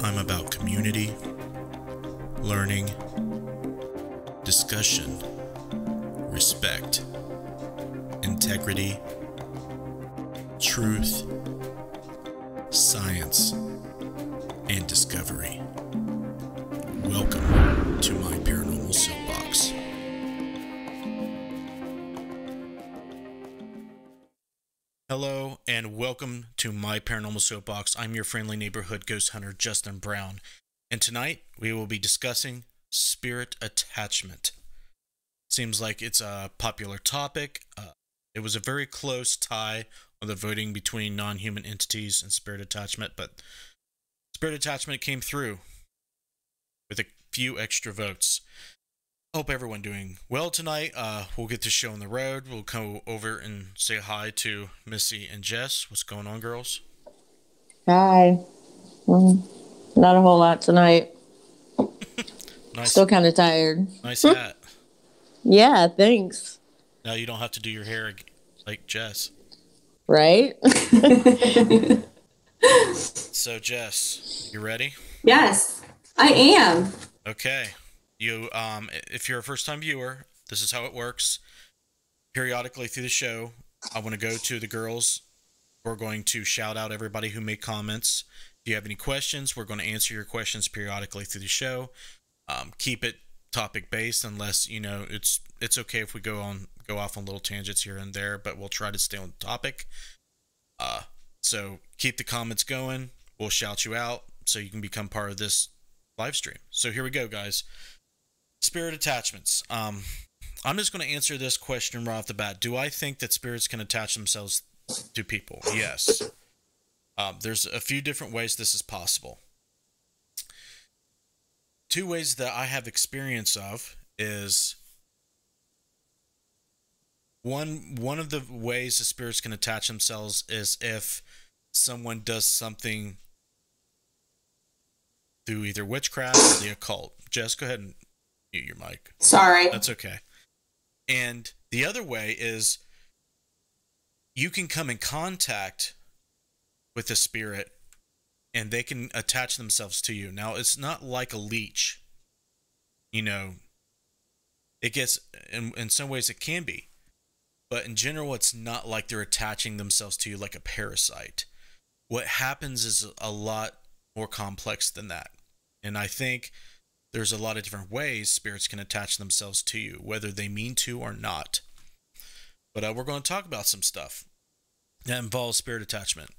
I'm about community, learning, discussion, respect, integrity, truth, science, and discovery. Welcome to my Paranormal Soapbox. Hello and welcome to my Paranormal Soapbox. I'm your friendly neighborhood ghost hunter, Justin Brown. And tonight we will be discussing spirit attachment. Seems like it's a popular topic. It was a very close tie on the voting between non-human entities and spirit attachment, but spirit attachment came through with a few extra votes. Hope everyone doing well tonight. We'll get this show on the road. We'll go over and say hi to Missy and Jess. What's going on, girls? Hi. Not a whole lot tonight. Nice. Still kind of tired. Nice hat. Yeah, thanks. Now you don't have to do your hair like Jess. Right? So, Jess, you ready? Yes, I am. Okay. You, if you're a first-time viewer, this is how it works. Periodically through the show, I want to go to the girls. We're going to shout out everybody who made comments. If you have any questions, we're going to answer your questions periodically through the show. Keep it topic-based, unless it's okay if we go off on little tangents here and there, but we'll try to stay on topic. So keep the comments going. We'll shout you out so you can become part of this live stream. So here we go, guys. Spirit attachments. I'm just going to answer this question right off the bat. Do I think that spirits can attach themselves to people? Yes. There's a few different ways this is possible. Two ways that I have experience of is one of the ways the spirits can attach themselves is if someone does something through either witchcraft or the occult. Jess, go ahead and mute your mic. Sorry. That's okay. And the other way is you can come in contact with a spirit and they can attach themselves to you. Now, it's not like a leech. It gets, in some ways it can be. But in general, it's not like they're attaching themselves to you like a parasite. What happens is a lot more complex than that. And I think there's a lot of different ways spirits can attach themselves to you, whether they mean to or not. But we're going to talk about some stuff that involves spirit attachment.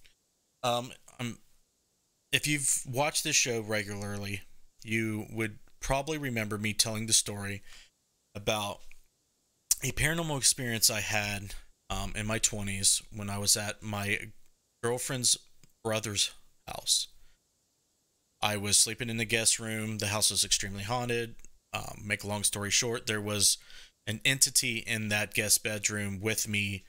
If you've watched this show regularly, you would probably remember me telling the story about a paranormal experience I had in my 20s when I was at my girlfriend's brother's house. I was sleeping in the guest room. The house was extremely haunted. Make a long story short, there was an entity in that guest bedroom with me,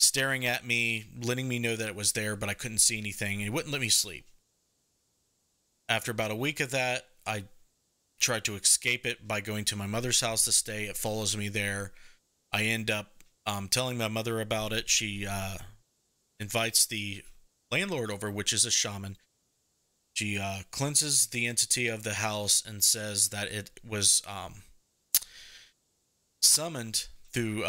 staring at me, letting me know that it was there, but I couldn't see anything, and it wouldn't let me sleep. After about a week of that, I tried to escape it by going to my mother's house to stay. It follows me there. I end up telling my mother about it. She invites the landlord over, which is a shaman. She cleanses the entity of the house and says that it was summoned through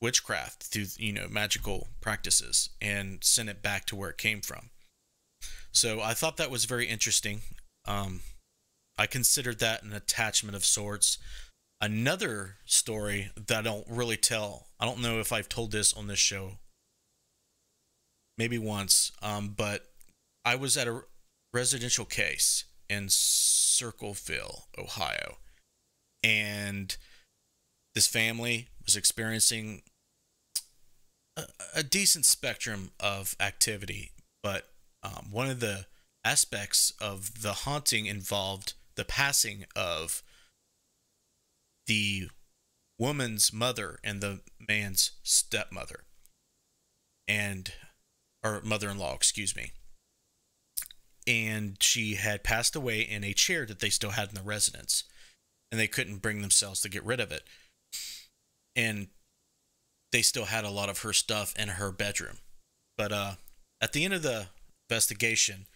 witchcraft, through magical practices, and sent it back to where it came from. So I thought that was very interesting. I considered that an attachment of sorts. Another story that I don't really tell, I don't know if I've told this on this show, maybe once, but I was at a residential case in Circleville, Ohio, and this family was experiencing a decent spectrum of activity, but one of the aspects of the haunting involved the passing of the woman's mother and the man's stepmother, or mother-in-law, excuse me. And she had passed away in a chair that they still had in the residence, and they couldn't bring themselves to get rid of it. And they still had a lot of her stuff in her bedroom. But at the end of the investigation,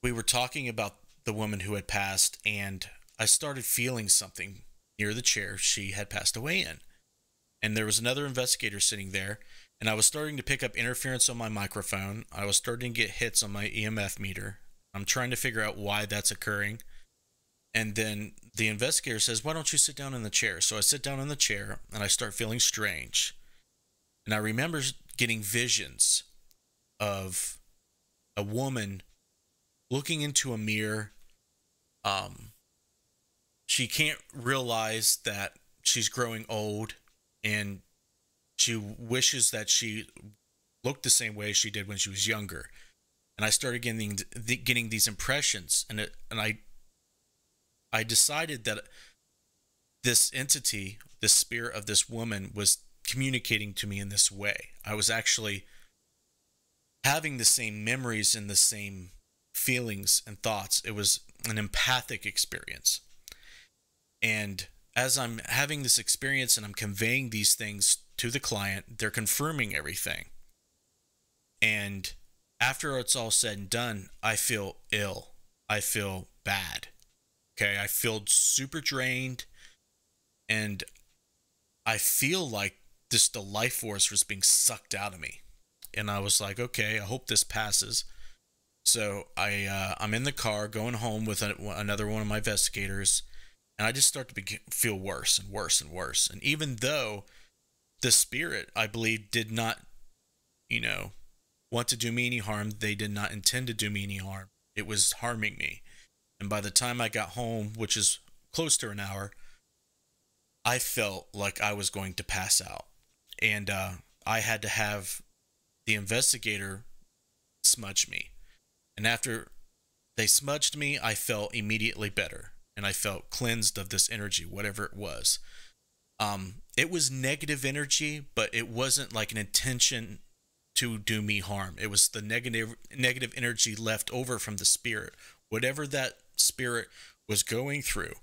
we were talking about the woman who had passed, and I started feeling something near the chair she had passed away in. And there was another investigator sitting there, and I was starting to pick up interference on my microphone. I was starting to get hits on my EMF meter. I'm trying to figure out why that's occurring. And then the investigator says, "Why don't you sit down in the chair?" So I sit down in the chair, and I start feeling strange. And I remember getting visions of a woman looking into a mirror. She can't realize that she's growing old, and she wishes that she looked the same way she did when she was younger. And I started getting these impressions, and I decided that this entity, this spirit of this woman, was communicating to me in this way. I was actually having the same memories and the same feelings and thoughts. It was an empathic experience. And as I'm having this experience and I'm conveying these things to the client, they're confirming everything. And after it's all said and done, I feel ill. I feel bad. Okay, I feel super drained, and I feel like the life force was being sucked out of me. And I was like, okay, I hope this passes. So I'm in the car going home with another one of my investigators, and I just start to feel worse and worse and worse. And even though the spirit, I believe, did not, want to do me any harm, they did not intend to do me any harm. It was harming me. And by the time I got home, which is close to an hour, I felt like I was going to pass out. And I had to have the investigator smudge me. And after they smudged me, I felt immediately better. And I felt cleansed of this energy, whatever it was. It was negative energy, but it wasn't like an intention to do me harm. It was the negative energy left over from the spirit. Whatever that spirit was going through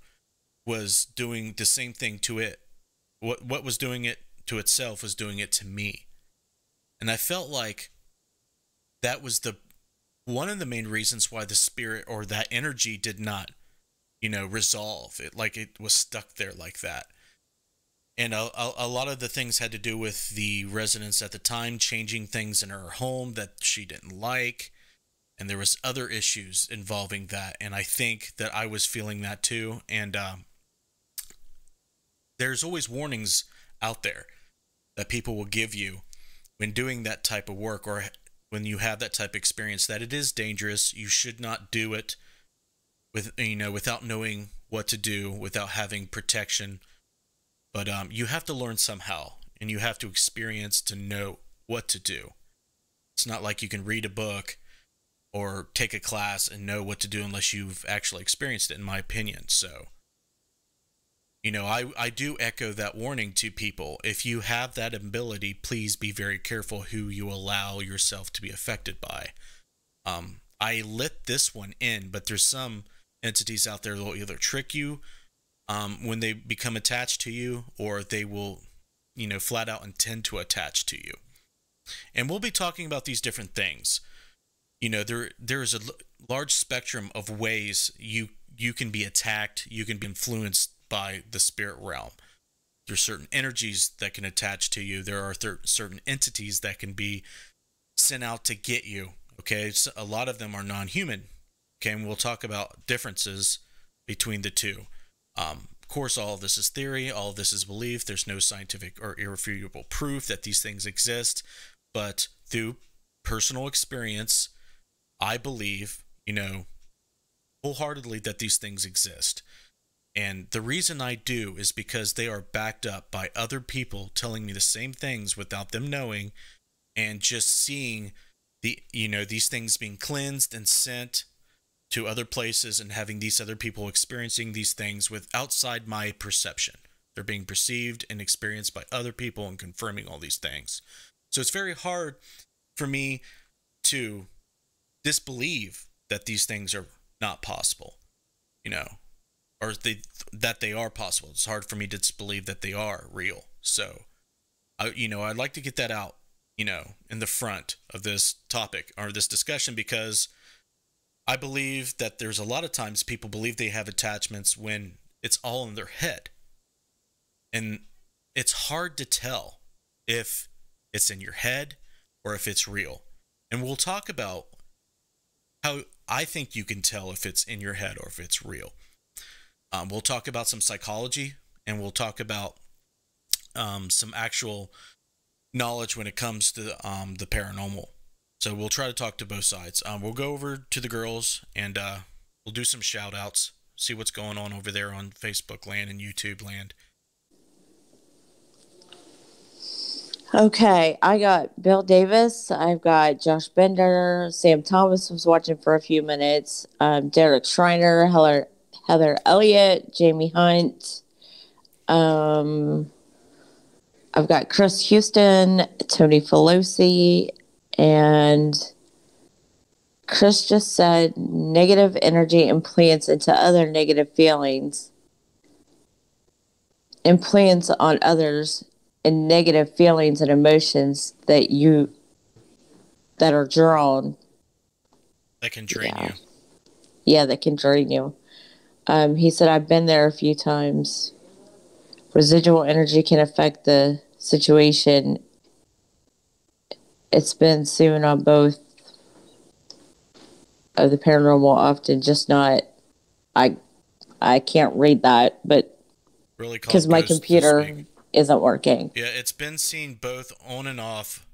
was doing the same thing to it. What was doing it to itself was doing it to me. And I felt like that was one of the main reasons why the spirit or that energy did not, resolve. It was stuck there like that. And a lot of the things had to do with the residents at the time changing things in her home that she didn't like. And there was other issues involving that. And I think that I was feeling that too. And there's always warnings out there that people will give you when doing that type of work, or when you have that type of experience, that it is dangerous. You should not do it without knowing what to do, without having protection. But you have to learn somehow, and you have to experience to know what to do. It's not like you can read a book or take a class and know what to do unless you've actually experienced it, in my opinion. So, I do echo that warning to people. If you have that ability, please be very careful who you allow yourself to be affected by. I let this one in, but there's some entities out there that will either trick you when they become attached to you, or they will, flat out intend to attach to you. And we'll be talking about these different things. There is a large spectrum of ways you can be attacked, you can be influenced by the spirit realm. There's certain energies that can attach to you. There are certain entities that can be sent out to get you. Okay, so a lot of them are non-human. Okay, and we'll talk about differences between the two. Of course, all of this is theory. All of this is belief. There's no scientific or irrefutable proof that these things exist. But through personal experience, I believe, wholeheartedly that these things exist. And the reason I do is because they are backed up by other people telling me the same things without them knowing, and just seeing these things being cleansed and sent to other places, and having these other people experiencing these things with outside my perception. They're being perceived and experienced by other people and confirming all these things. So it's very hard for me to disbelieve that these things are not possible, or that they are possible. It's hard for me to disbelieve that they are real. So, I'd like to get that out, in the front of this topic or this discussion, because I believe that there's a lot of times people believe they have attachments when it's all in their head. And it's hard to tell if it's in your head or if it's real. And we'll talk about how I think you can tell if it's in your head or if it's real. We'll talk about some psychology, and we'll talk about some actual knowledge when it comes to the paranormal. So we'll try to talk to both sides. We'll go over to the girls, and we'll do some shout outs, see what's going on over there on Facebook land and YouTube land. Okay, I got Bill Davis. I've got Josh Bender. Sam Thomas was watching for a few minutes. Derek Schreiner, Heather Elliott, Jamie Hunt. I've got Chris Houston, Tony Pelosi, and Chris just said negative energy implants into other negative feelings, implants on others, and negative feelings and emotions that are drawn. That can drain you. Yeah, that can drain you. He said, I've been there a few times. Residual energy can affect the situation. It's been seen on both of the paranormal often, just not, I can't read that, but Really, because my computer isn't working. Yeah, it's been seen both on and off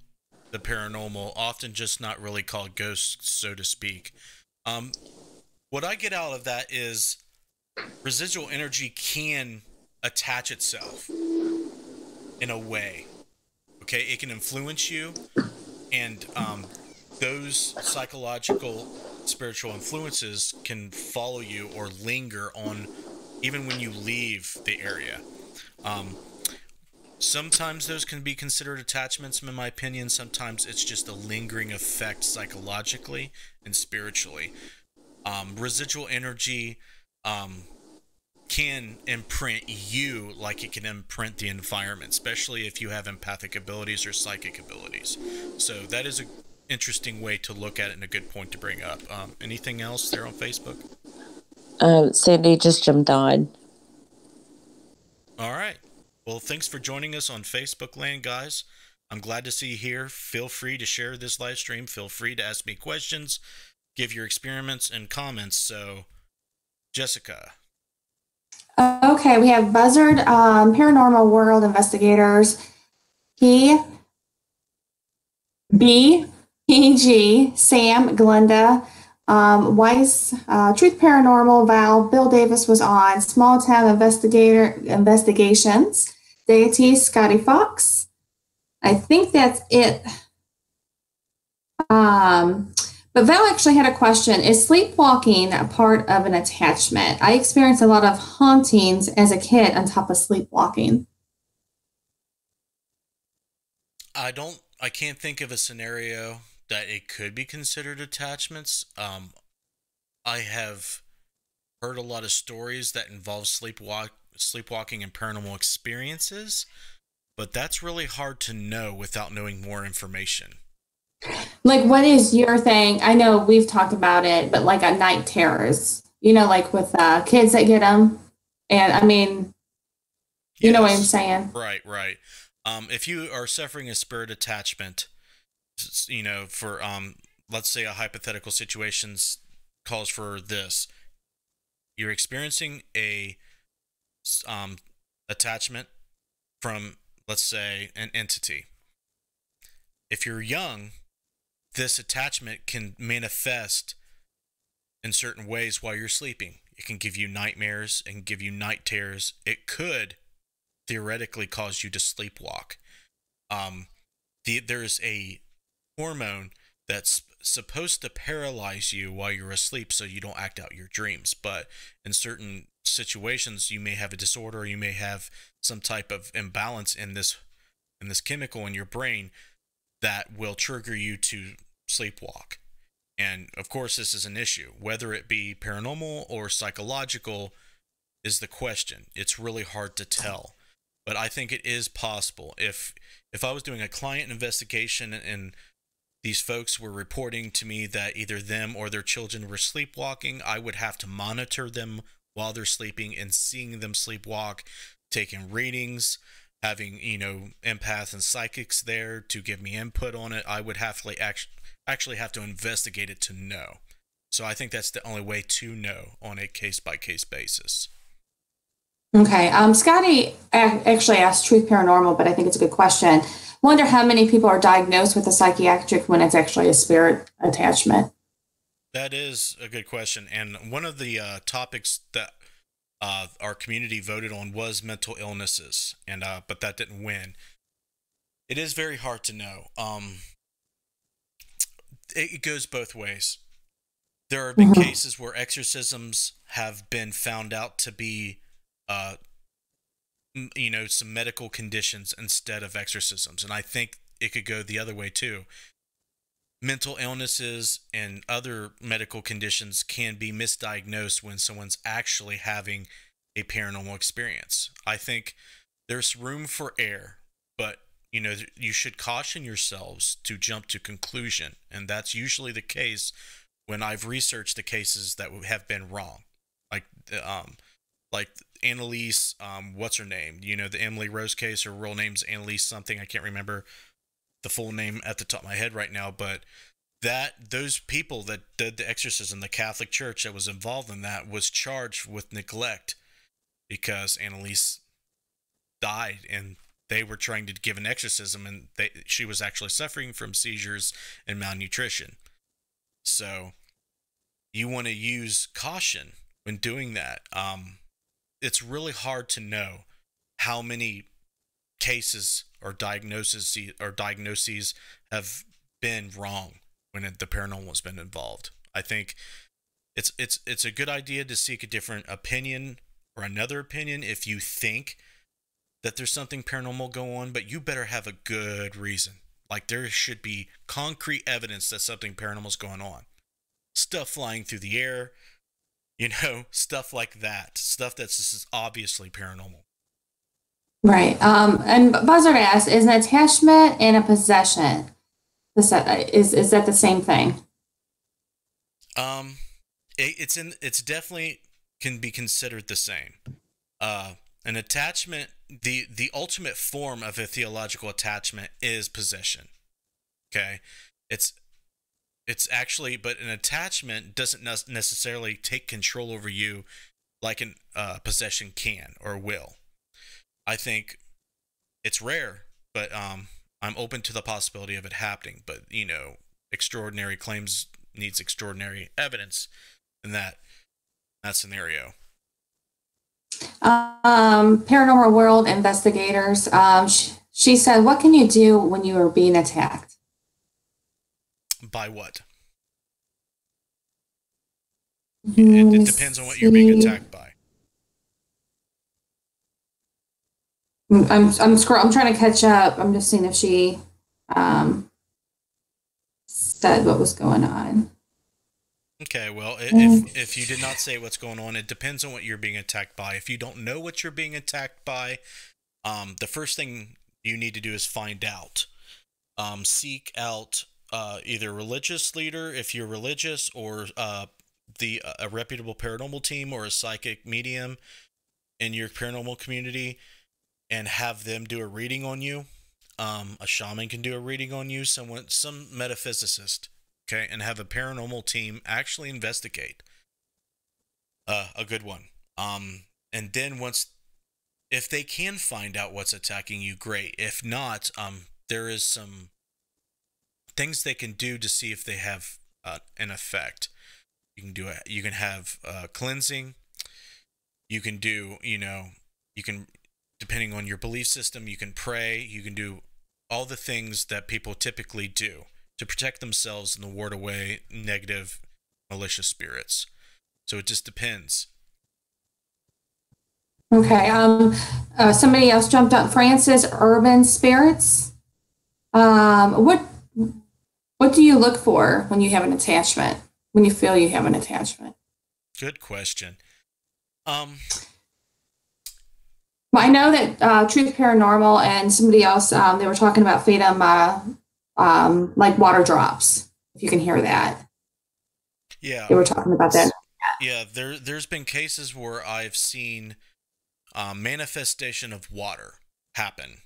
the paranormal, often just not really called ghosts, so to speak. What I get out of that is residual energy can attach itself in a way. Okay, it can influence you, and those psychological, spiritual influences can follow you or linger on even when you leave the area. Sometimes those can be considered attachments, in my opinion. Sometimes it's just a lingering effect psychologically and spiritually. Residual energy can imprint you like it can imprint the environment, especially if you have empathic abilities or psychic abilities. So that is an interesting way to look at it and a good point to bring up. Anything else there on Facebook? Sandy just jumped on. All right. Well, thanks for joining us on Facebook land, guys. I'm glad to see you here. Feel free to share this live stream. Feel free to ask me questions, give your experiments and comments. So, Jessica. Okay, we have Buzzard, Paranormal World Investigators, PG, Sam, Glenda, Weiss, Truth Paranormal, Val, Bill Davis was on, Small Town Investigations, Deity, Scotty Fox. I think that's it. But Val actually had a question. Is sleepwalking a part of an attachment? I experienced a lot of hauntings as a kid on top of sleepwalking. I can't think of a scenario that it could be considered attachments. I have heard a lot of stories that involve sleepwalking and paranormal experiences, but that's really hard to know without knowing more information. Like, what is your thing? I know we've talked about it, but like a night terrors, like with kids that get them. And I mean, you know what I'm saying? Right. If you are suffering a spirit attachment, for let's say a hypothetical situation calls for this, you're experiencing a attachment from, let's say, an entity. If you're young, this attachment can manifest in certain ways while you're sleeping. It can give you nightmares and give you night terrors. It could theoretically cause you to sleepwalk. There's a hormone that's supposed to paralyze you while you're asleep so you don't act out your dreams. But in certain situations, you may have a disorder, or you may have some type of imbalance in this chemical in your brain that will trigger you to sleepwalk. And of course, this is an issue. Whether it be paranormal or psychological is the question. It's really hard to tell. But I think it is possible. If I was doing a client investigation and these folks were reporting to me that either them or their children were sleepwalking. I would have to monitor them while they're sleeping and seeing them sleepwalk, taking readings, having, empaths and psychics there to give me input on it. I would have to actually have to investigate it to know. So I think that's the only way to know on a case-by-case basis. Okay. Scotty actually asked Truth Paranormal, but I think it's a good question. Wonder how many people are diagnosed with a psychiatric when it's actually a spirit attachment. That is a good question. And one of the topics that our community voted on was mental illnesses, and but that didn't win. It is very hard to know. It goes both ways. There have been cases where exorcisms have been found out to be, some medical conditions instead of exorcisms. And I think it could go the other way too. Mental illnesses and other medical conditions can be misdiagnosed when someone's actually having a paranormal experience. I think there's room for error, but you should caution yourselves to jump to conclusion. And that's usually the case when I've researched the cases that have been wrong, like Annalise, what's her name? The Emily Rose case. Her real name's Annalise something. I can't remember the full name at the top of my head right now, but those people that did the exorcism, the Catholic Church that was involved in that, was charged with neglect because Annalise died and they were trying to give an exorcism, and she was actually suffering from seizures and malnutrition. So you want to use caution when doing that. It's really hard to know how many cases or diagnoses have been wrong when the paranormal has been involved. I think it's a good idea to seek a different opinion or another opinion if you think that there's something paranormal going on, but you better have a good reason. Like, there should be concrete evidence that something paranormal is going on. Stuff flying through the air, stuff like that. Stuff that's just obviously paranormal. Right. And Buzzard asks, is an attachment and a possession, is that the same thing? It's definitely can be considered the same. An attachment, the ultimate form of a theological attachment is possession. Okay? It's actually, but an attachment doesn't necessarily take control over you like a possession can or will. I think it's rare, but I'm open to the possibility of it happening. But extraordinary claims needs extraordinary evidence in that scenario. Paranormal World investigators. She said, "What can you do when you are being attacked?" By what? It depends on what you're being attacked by. I'm trying to catch up. I'm just seeing if she said what was going on. Okay, well, if you did not say what's going on, it depends on what you're being attacked by. If you don't know what you're being attacked by, the first thing you need to do is find out. Seek out either a religious leader, if you're religious, or a reputable paranormal team or a psychic medium in your paranormal community, and have them do a reading on you. A shaman can do a reading on you, some metaphysicist, okay, and have a paranormal team actually investigate. A good one. And then if they can find out what's attacking you, great. If not, there is some things they can do to see if they have an effect. You can have cleansing. You can do, depending on your belief system, you can pray. You can do all the things that people typically do to protect themselves and ward away negative, malicious spirits. So it just depends. Okay. Somebody else jumped up. Francis, urban spirits. What do you look for when you have an attachment? When you feel you have an attachment? Good question. Well, I know that Truth Paranormal and somebody else, they were talking about Fatum like water drops, if you can hear that. Yeah. They were talking about that. Yeah, there's been cases where I've seen manifestation of water happen.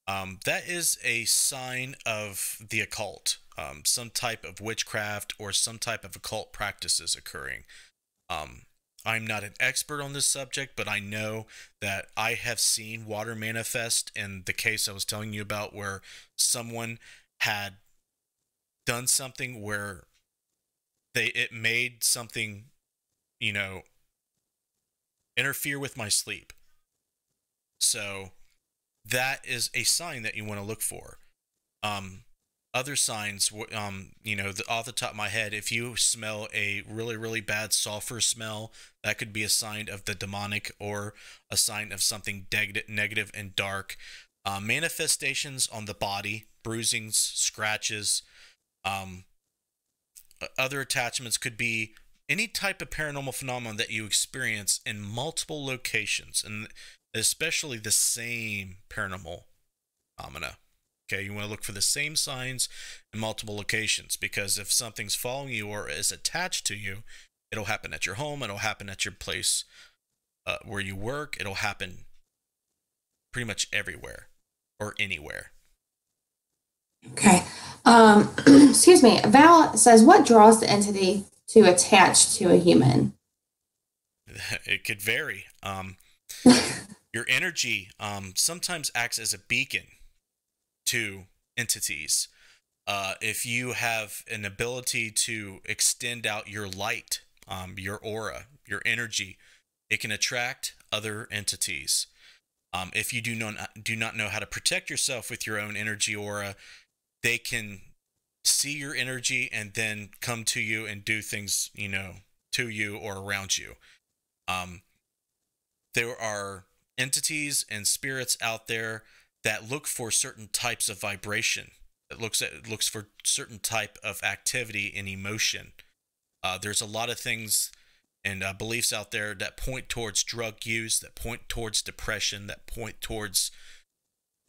That is a sign of the occult, some type of witchcraft or some type of occult practices occurring. I'm not an expert on this subject, but I know that I have seen water manifest in the case I was telling you about, where someone had done something where it made something, you know, interfere with my sleep. So that is a sign that you want to look for. Other signs, off the top of my head, if you smell a really, really bad sulfur smell, that could be a sign of the demonic or a sign of something negative and dark. Manifestations on the body, bruisings, scratches, other attachments could be any type of paranormal phenomenon that you experience in multiple locations, and especially the same paranormal phenomena. Okay, you want to look for the same signs in multiple locations, because if something's following you or is attached to you, it'll happen at your home, it'll happen at your place where you work, it'll happen pretty much everywhere or anywhere. Okay. Excuse me. Val says, what draws the entity to attach to a human? It could vary. Your energy sometimes acts as a beacon to entities. If you have an ability to extend out your light, your aura, your energy, it can attract other entities. If you do not know how to protect yourself with your own energy aura, they can see your energy and then come to you and do things, to you or around you. There are entities and spirits out there that look for certain types of vibration. It looks for certain type of activity and emotion. There's a lot of things and beliefs out there that point towards drug use, that point towards depression, that point towards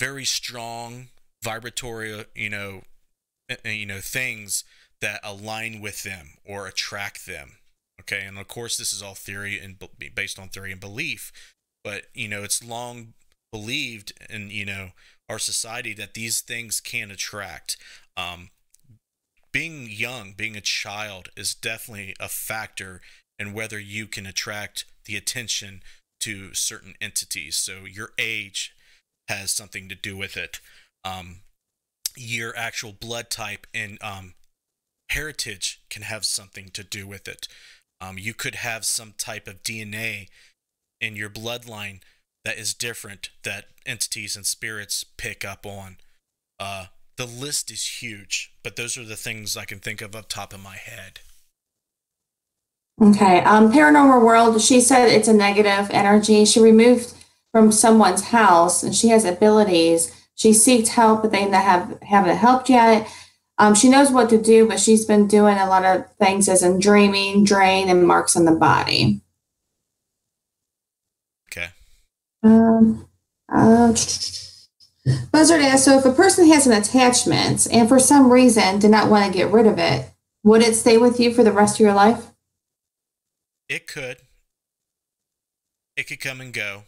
very strong vibratory, things that align with them or attract them. Okay, and of course, this is all theory and based on theory and belief, but it's long believed in our society that these things can attract. Being young, being a child, is definitely a factor in whether you can attract the attention to certain entities. So your age has something to do with it. Your actual blood type and heritage can have something to do with it. You could have some type of DNA in your bloodline that is different, that entities and spirits pick up on. The list is huge, but those are the things I can think of up top of my head. Okay. Paranormal World, she said it's a negative energy. She removed from someone's house and she has abilities. She seeked help, but they haven't helped yet. She knows what to do, but she's been doing a lot of things as in dreaming, drain, and marks on the body. Okay. Buzzard asks, so if a person has an attachment and for some reason did not want to get rid of it, would it stay with you for the rest of your life? It could. It could come and go.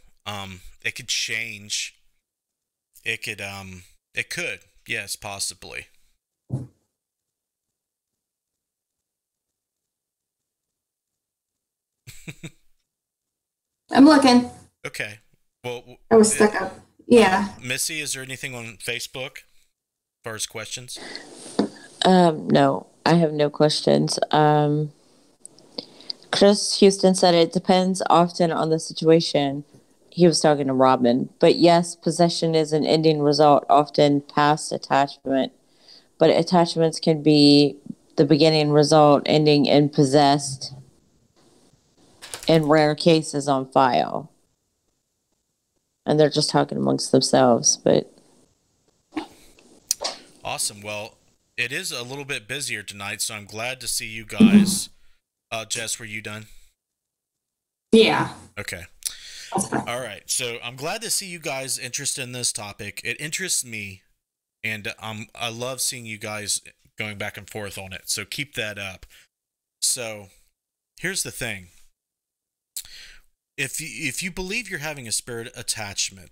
It could change. It could. Yes, possibly. I'm looking. Okay. Well, I was stuck up. Yeah. Missy, is there anything on Facebook as far as questions? No, I have no questions. Chris Houston said it depends often on the situation. He was talking to Robin. But yes, possession is an ending result, often past attachment. But attachments can be the beginning result, ending in possessed. In rare cases on file. And they're just talking amongst themselves, but... Awesome. Well, it is a little bit busier tonight, so I'm glad to see you guys. Jess, were you done? Yeah. Okay. All right. So I'm glad to see you guys interested in this topic. It interests me, And I love seeing you guys going back and forth on it. So keep that up. So here's the thing. If you believe you're having a spirit attachment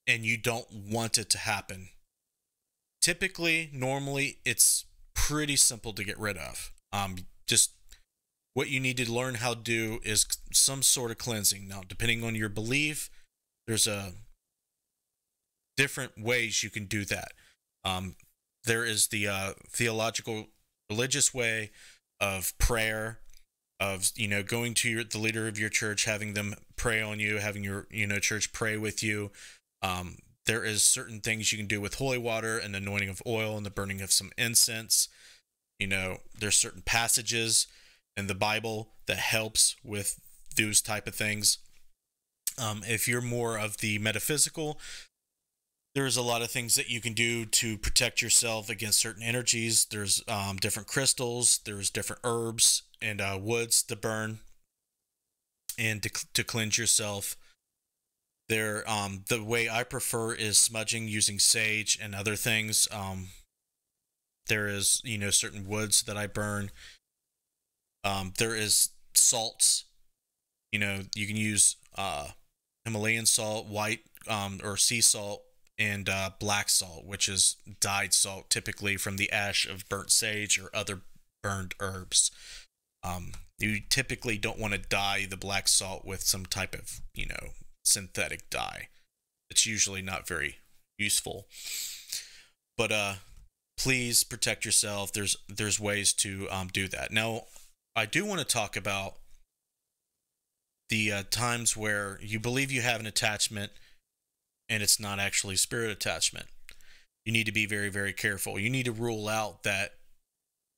and you don't want it to happen, typically, normally, it's pretty simple to get rid of. Just what you need to learn how to do is some sort of cleansing. Now, depending on your belief, there's a different ways you can do that. There is the theological, religious way of prayer, of going to the leader of your church, having them pray on you, having your church pray with you. There is certain things you can do with holy water and the anointing of oil and the burning of some incense. There's certain passages in the Bible that helps with those type of things. If you're more of the metaphysical, there's a lot of things that you can do to protect yourself against certain energies. There's different crystals, there's different herbs and woods to burn and to cleanse yourself. The way I prefer is smudging using sage and other things. There is certain woods that I burn. There is salts. You can use Himalayan salt, white or sea salt, and black salt, which is dyed salt, typically from the ash of burnt sage or other burned herbs. You typically don't want to dye the black salt with some type of synthetic dye. It's usually not very useful. But please protect yourself. There's ways to do that. Now, I do want to talk about the times where you believe you have an attachment and it's not actually spirit attachment. You need to be very, very careful. You need to rule out that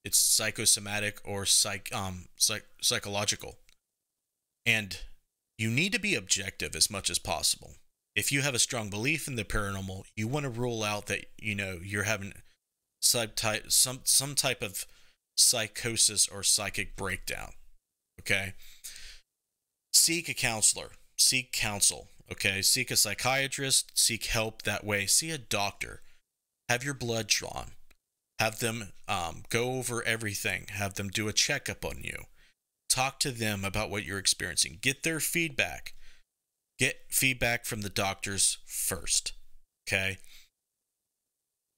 it's psychosomatic or psychological. And you need to be objective as much as possible. If you have a strong belief in the paranormal, you want to rule out that you're having some type of psychosis or psychic breakdown. Okay? Seek a counselor. Seek counsel. Okay? Seek a psychiatrist. Seek help that way. See a doctor. Have your blood drawn. Have them go over everything. Have them do a checkup on you. Talk to them about what you're experiencing. Get their feedback. Get feedback from the doctors first. Okay?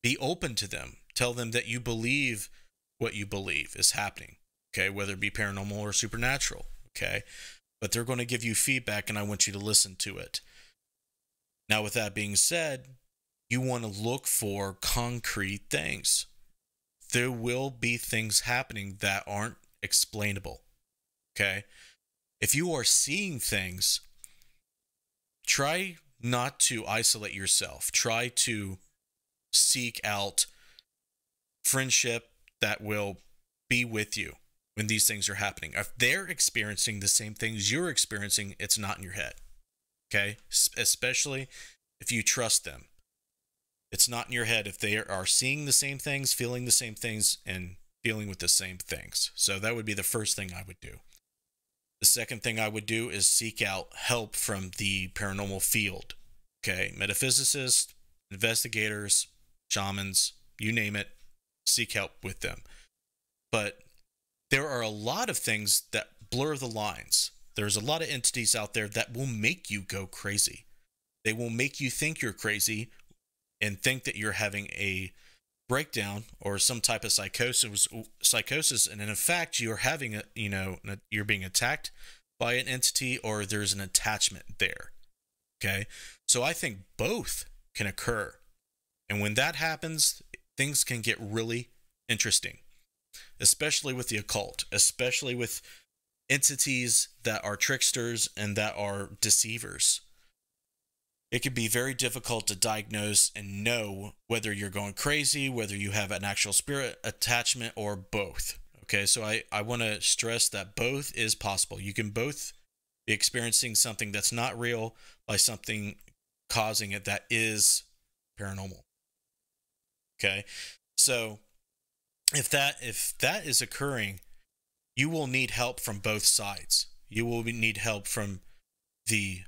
Be open to them. Tell them that you believe what you believe is happening. Okay? Whether it be paranormal or supernatural. Okay? But they're going to give you feedback, and I want you to listen to it. Now, with that being said, you want to look for concrete things. There will be things happening that aren't explainable. Okay? If you are seeing things, try not to isolate yourself. Try to seek out friendship that will be with you when these things are happening. If they're experiencing the same things you're experiencing, it's not in your head. Okay? Especially if you trust them. It's not in your head if they are seeing the same things, feeling the same things, and dealing with the same things. So that would be the first thing I would do. The second thing I would do is seek out help from the paranormal field. Okay? Metaphysicists, investigators, shamans, you name it, seek help with them. But there are a lot of things that blur the lines. There's a lot of entities out there that will make you go crazy. They will make you think you're crazy and think that you're having a breakdown or some type of psychosis, and in fact, you're having you're being attacked by an entity, or there's an attachment there. Okay, so I think both can occur, and when that happens, things can get really interesting, especially with the occult, especially with entities that are tricksters and that are deceivers. It can be very difficult to diagnose and know whether you're going crazy, whether you have an actual spirit attachment, or both. Okay, so I want to stress that both is possible. You can both be experiencing something that's not real by something causing it that is paranormal. Okay, so if that is occurring, you will need help from both sides. You will need help from the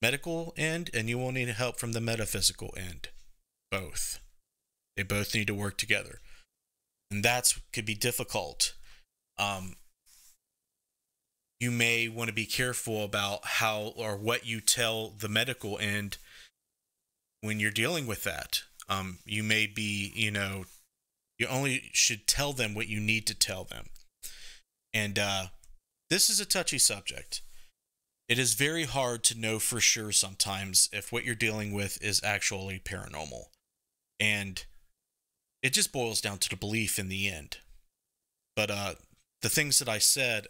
medical end, and you will need help from the metaphysical end. Both. They both need to work together. And that's could be difficult. You may want to be careful about how or what you tell the medical end when you're dealing with that. You may be, you only should tell them what you need to tell them. And this is a touchy subject. It is very hard to know for sure sometimes if what you're dealing with is actually paranormal. And it just boils down to the belief in the end. But the things that I said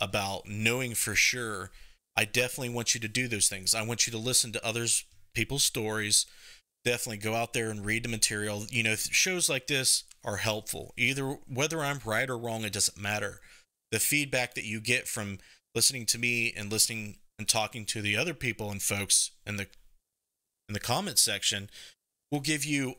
about knowing for sure, I definitely want you to do those things. I want you to listen to people's stories. Definitely go out there and read the material. Shows like this are helpful. Either whether I'm right or wrong, it doesn't matter. The feedback that you get from listening to me and listening and talking to the other people and folks in the comment section will give you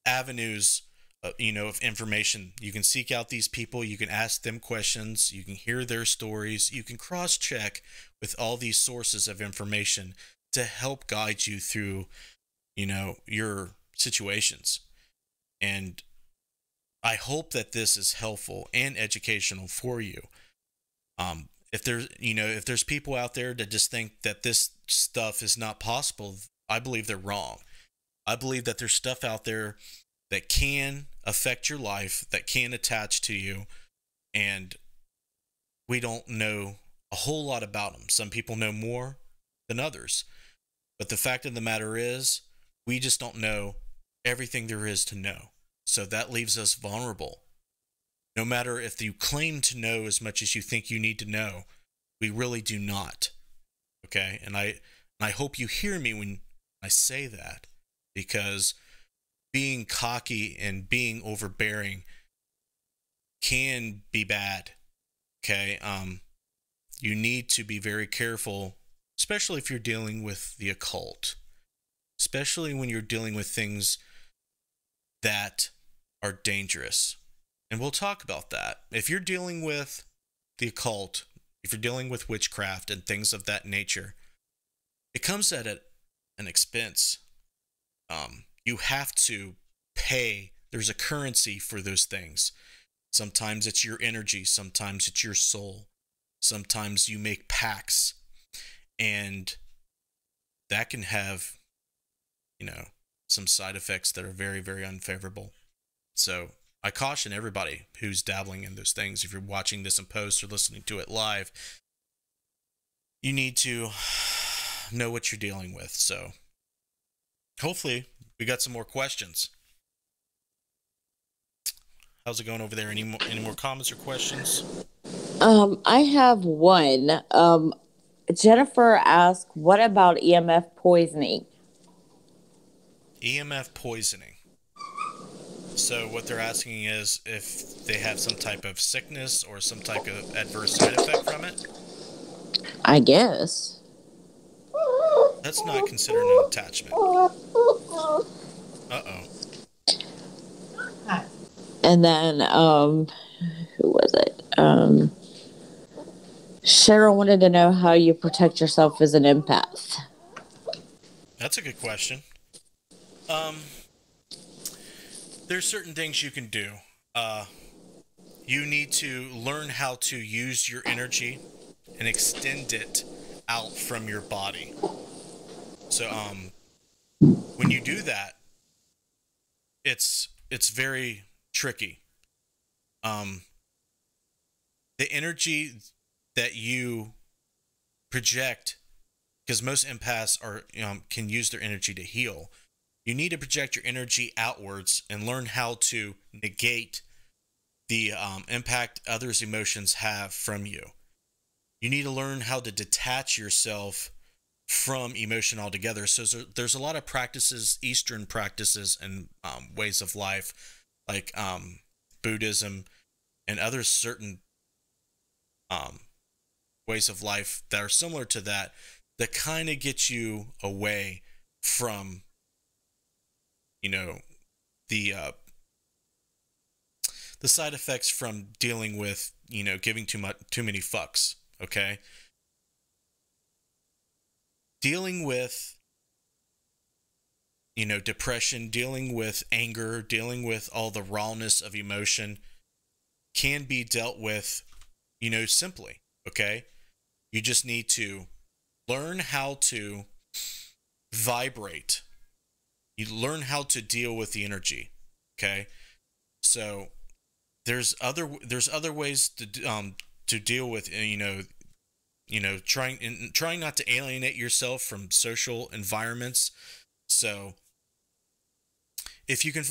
avenues of information. You can seek out these people, you can ask them questions, you can hear their stories, you can cross-check with all these sources of information to help guide you through, your situations. And I hope that this is helpful and educational for you. If there's people out there that just think that this stuff is not possible, I believe they're wrong. I believe that there's stuff out there that can affect your life, that can attach to you, and we don't know a whole lot about them. Some people know more than others. But the fact of the matter is, we just don't know everything there is to know. So that leaves us vulnerable. No matter if you claim to know as much as you think you need to know, we really do not. Okay? And I hope you hear me when I say that, because being cocky and being overbearing can be bad. Okay? You need to be very careful, especially if you're dealing with the occult, especially when you're dealing with things that are dangerous. And we'll talk about that. If you're dealing with the occult, if you're dealing with witchcraft and things of that nature, it comes at an expense. You have to pay. There's a currency for those things. Sometimes it's your energy. Sometimes it's your soul. Sometimes you make pacts. And that can have, some side effects that are very, very unfavorable. So I caution everybody who's dabbling in those things. If you're watching this in post or listening to it live, you need to know what you're dealing with. So hopefully we got some more questions. How's it going over there? Any more comments or questions? I have one. Jennifer asked, what about EMF poisoning? EMF poisoning. So what they're asking is if they have some type of sickness or some type of adverse side effect from it? I guess. That's not considered an attachment. Uh-oh. And then, who was it? Cheryl wanted to know how you protect yourself as an empath. That's a good question. There's certain things you can do. You need to learn how to use your energy and extend it out from your body. So, when you do that, it's very tricky. The energy that you project, because most empaths can use their energy to heal. You need to project your energy outwards and learn how to negate the impact others' emotions have from you. You need to learn how to detach yourself from emotion altogether. So there's a lot of practices, Eastern practices and ways of life, like Buddhism and other certain ways of life that are similar to that kind of get you away from the side effects from dealing with giving too many fucks. Okay, dealing with depression, dealing with anger, dealing with all the rawness of emotion can be dealt with, simply. Okay. You just need to learn how to vibrate. You learn how to deal with the energy. Okay. So there's other ways to deal with, trying not to alienate yourself from social environments. So if you can,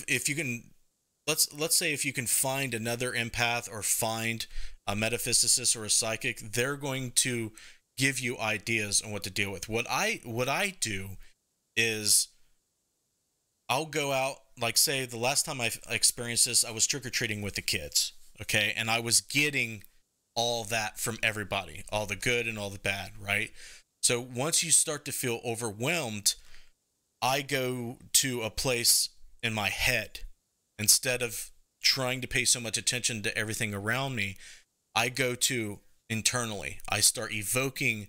let's say if you can find another empath or find a metaphysicist or a psychic, they're going to give you ideas on what to deal with. What I do is I'll go out, like say the last time I experienced this, I was trick-or-treating with the kids, okay? And I was getting all that from everybody, all the good and all the bad, right? So once you start to feel overwhelmed, I go to a place in my head. Instead of trying to pay so much attention to everything around me, I go to internally. I start evoking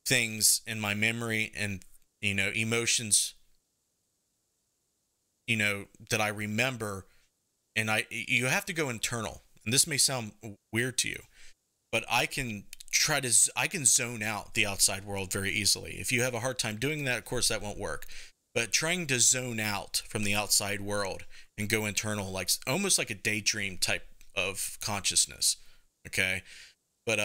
things in my memory and, emotions, that I remember. And you have to go internal. And this may sound weird to you, but I can zone out the outside world very easily. If you have a hard time doing that, of course that won't work. But trying to zone out from the outside world and go internal, like almost like a daydream type of consciousness, okay? But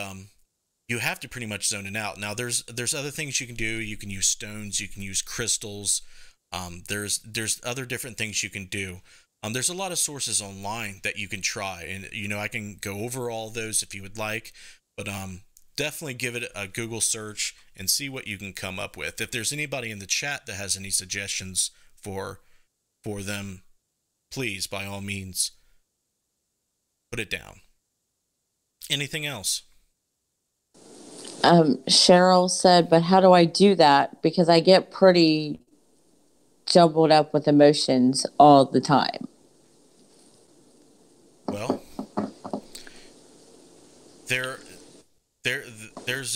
you have to pretty much zone it out. Now there's other things you can do. You can use stones, you can use crystals. There's other different things you can do. There's a lot of sources online that you can try, and I can go over all those if you would like, but definitely give it a Google search and see what you can come up with. If there's anybody in the chat that has any suggestions for them, please, by all means, put it down. Anything else? Cheryl said, but how do I do that? Because I get pretty jumbled up with emotions all the time. Well, there's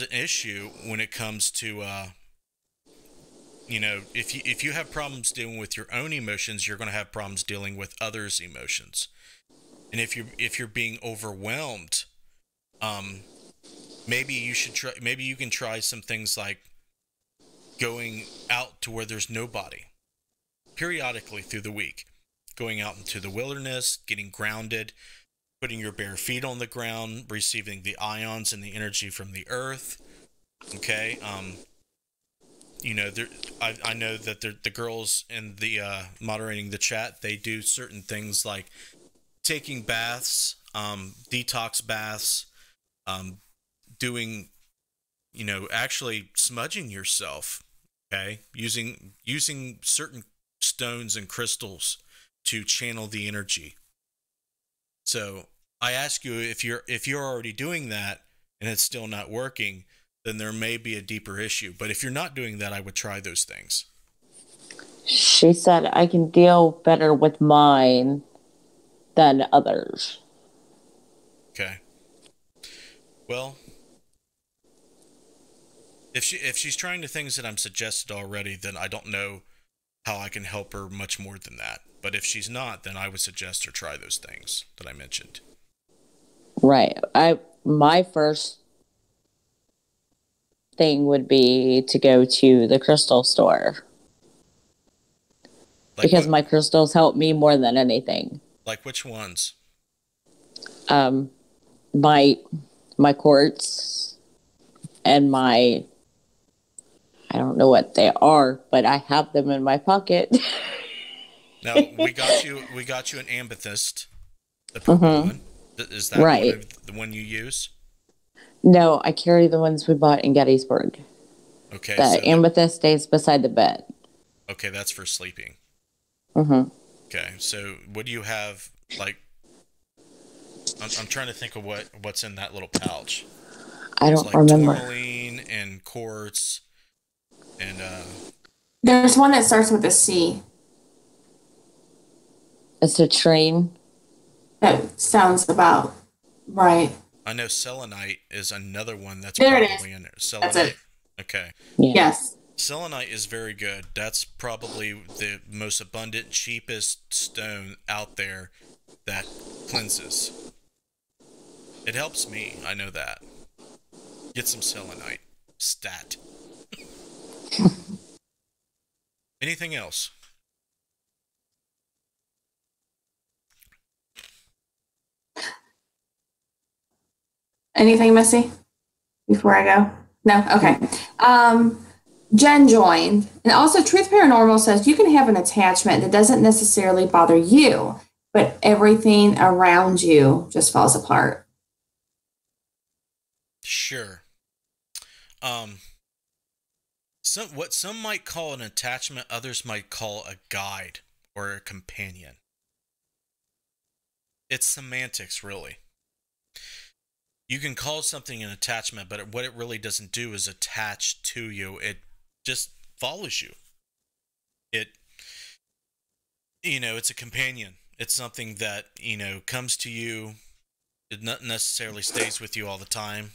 an issue when it comes to if you have problems dealing with your own emotions, you're going to have problems dealing with others' emotions. And if you're being overwhelmed, maybe you can try some things like going out to where there's nobody periodically through the week, going out into the wilderness, getting grounded, putting your bare feet on the ground, receiving the ions and the energy from the earth. Okay. I know that the girls in the moderating the chat, they do certain things like taking baths, detox baths, doing, actually smudging yourself. Okay. Using certain stones and crystals to channel the energy. So I ask you, if you're already doing that and it's still not working, then there may be a deeper issue. But if you're not doing that, I would try those things. She said I can deal better with mine than others. Okay. Well, if she's trying the things that I'm suggested already, then I don't know how I can help her much more than that. But if she's not, then I would suggest her try those things that I mentioned. Right. My first thing would be to go to the crystal store. Because my crystals help me more than anything. Like which ones? My quartz and I don't know what they are, but I have them in my pocket. Now we got you an amethyst, the purple one. Is that right? The one you use? No, I carry the ones we bought in Gettysburg. Okay. The amethyst stays beside the bed. Okay, that's for sleeping. Mm-hmm. Okay, so what do you have? Like, I'm trying to think of what's in that little pouch. I don't remember. Tourmaline and quartz, and there's one that starts with a C. A citrine. That sounds about right. I know selenite is another one that's there probably in there. Selenite. That's it. Okay. Yeah. Yes. Selenite is very good. That's probably the most abundant, cheapest stone out there that cleanses. It helps me, I know that. Get some selenite. Stat. Anything else? Anything, Missy, before I go? No? Okay. Jen joined. And also, Truth Paranormal says you can have an attachment that doesn't necessarily bother you, but everything around you just falls apart. Sure. What some might call an attachment, others might call a guide or a companion. It's semantics, really. You can call something an attachment, but what it really doesn't do is attach to you. It just follows you. It's a companion. It's something that, comes to you. It not necessarily stays with you all the time.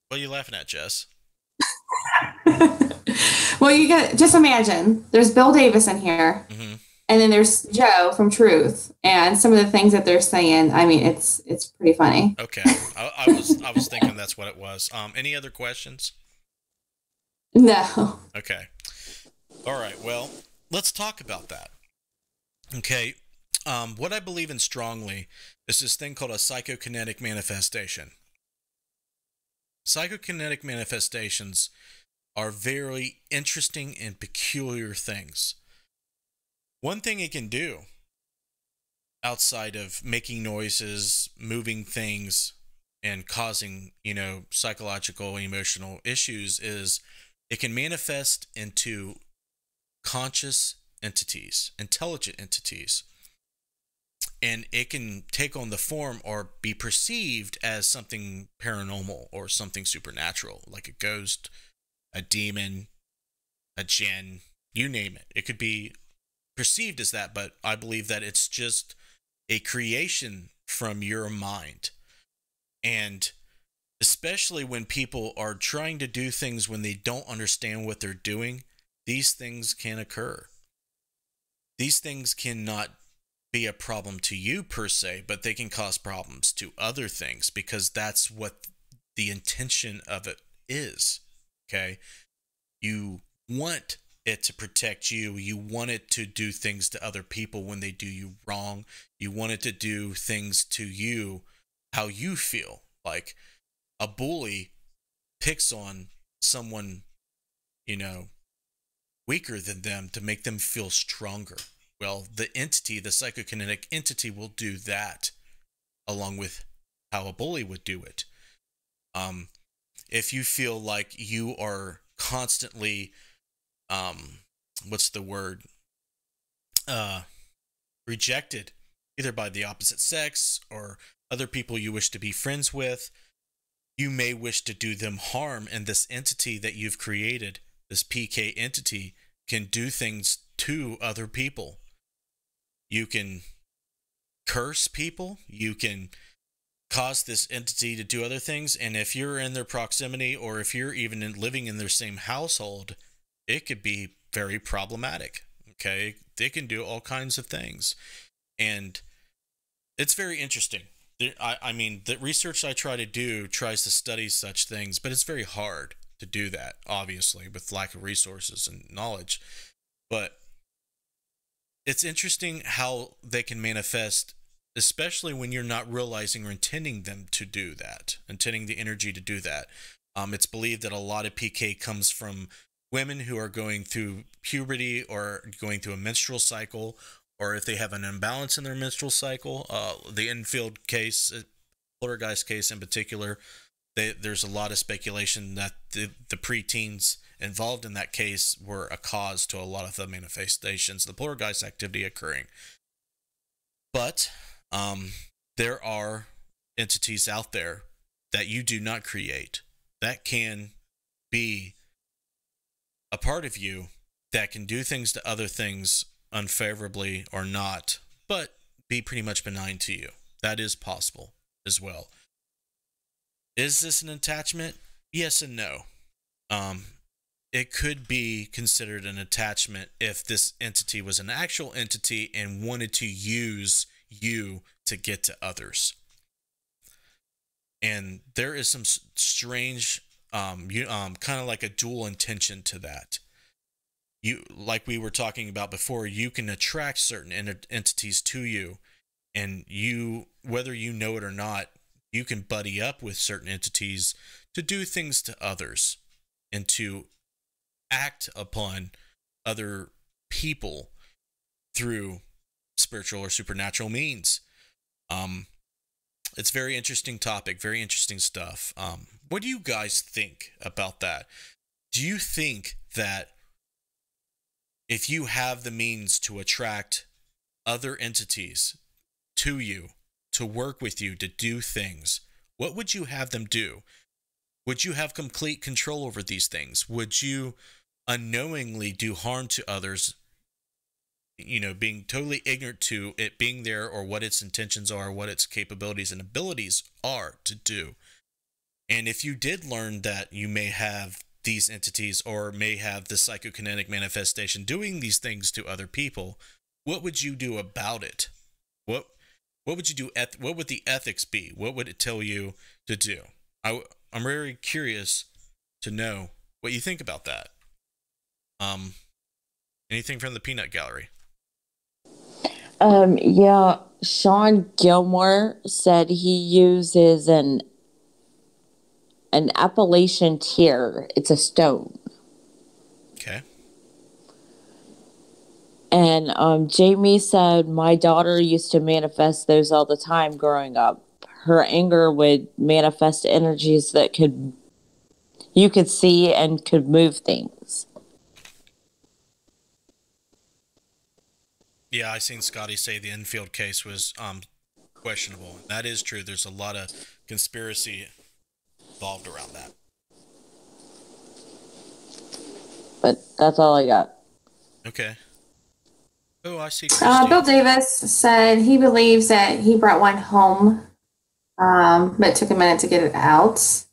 What are you laughing at, Jess? Well, just imagine there's Bill Davis in here, Mm-hmm. and then there's Joe from Truth, and some of the things that they're saying. I mean, it's pretty funny. Okay, I was thinking that's what it was. Any other questions? No. Okay. All right. Well, let's talk about that. Okay. What I believe in strongly is this thing called a psychokinetic manifestation. Psychokinetic manifestations are very interesting and peculiar things. One thing it can do, outside of making noises, moving things, and causing, psychological and emotional issues, is it can manifest into conscious entities, intelligent entities. And it can take on the form or be perceived as something paranormal or something supernatural, like a ghost, a demon, a jinn, you name it. It could be perceived as that, but I believe that it's just a creation from your mind. And especially when people are trying to do things when they don't understand what they're doing, these things can occur. These things cannot be a problem to you per se, but they can cause problems to other things because that's what the intention of it is. Okay? You want it to protect you. You want it to do things to other people when they do you wrong. You want it to do things to you how you feel. Like a bully picks on someone, weaker than them to make them feel stronger. Well, the psychokinetic entity will do that along with how a bully would do it. If you feel like you are constantly, rejected either by the opposite sex or other people you wish to be friends with, you may wish to do them harm, and this entity that you've created, this PK entity, can do things to other people. You can curse people. You can cause this entity to do other things. And if you're in their proximity or if you're even living in their same household, it could be very problematic. Okay. They can do all kinds of things. And it's very interesting. I mean, the research I try to do tries to study such things, but it's very hard to do that, obviously, with lack of resources and knowledge. But it's interesting how they can manifest, especially when you're not realizing or intending them to do that, intending the energy to do that. It's believed that a lot of PK comes from women who are going through puberty or going through a menstrual cycle, or if they have an imbalance in their menstrual cycle. The Enfield case, Poltergeist case in particular, there's a lot of speculation that the preteens involved in that case were a cause to a lot of the manifestations, the poltergeist activity occurring. But there are entities out there that you do not create that can be a part of you, that can do things to other things unfavorably or not, but be pretty much benign to you. That is possible as well. Is this an attachment? Yes and no. it could be considered an attachment if this entity was an actual entity and wanted to use you to get to others. And there is some strange, kind of like a dual intention to that. You, like we were talking about before, you can attract certain entities to you, and you, whether you know it or not, you can buddy up with certain entities to do things to others and to act upon other people through spiritual or supernatural means. It's very interesting topic, very interesting stuff. What do you guys think about that? Do you think that if you have the means to attract other entities to you, to work with you, to do things, what would you have them do? Would you have complete control over these things? Would you unknowingly do harm to others, being totally ignorant to it being there, or what its intentions are, what its capabilities and abilities are to do? And if you did learn that you may have these entities or may have the psychokinetic manifestation doing these things to other people, what would you do about it? What would you do? What would the ethics be? What would it tell you to do? I'm very curious to know what you think about that. Anything from the Peanut Gallery? Yeah, Sean Gilmore said he uses an Appalachian tear. It's a stone. Okay. And Jamie said, my daughter used to manifest those all the time growing up. Her anger would manifest energies that you could see and could move things. Yeah, I seen Scotty say the Enfield case was questionable. That is true. There's a lot of conspiracy involved around that. But that's all I got. Okay. Oh, I see. Bill Davis said he believes that he brought one home, but it took a minute to get it out.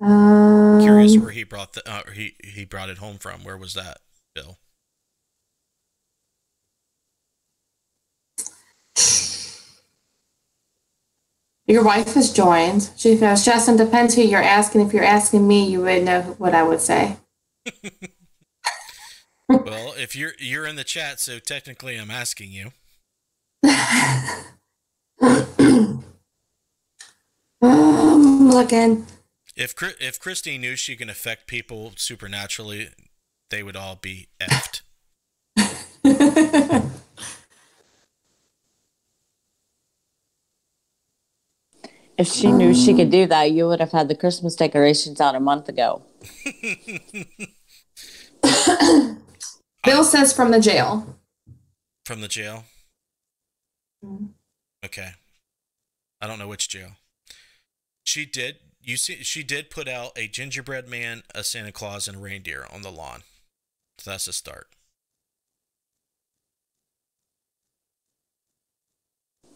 Curious where he brought he brought it home from. Where was that, Bill? Your wife has joined. She goes, Justin, depends who you're asking. If you're asking me, you would know what I would say. Well, if you're in the chat, so technically I'm asking you. I'm looking. If Christy knew she can affect people supernaturally, they would all be effed. If she knew she could do that, you would have had the Christmas decorations out a month ago. Bill says from the jail. From the jail? Okay. I don't know which jail. She did put out a gingerbread man, a Santa Claus, and a reindeer on the lawn. So that's a start.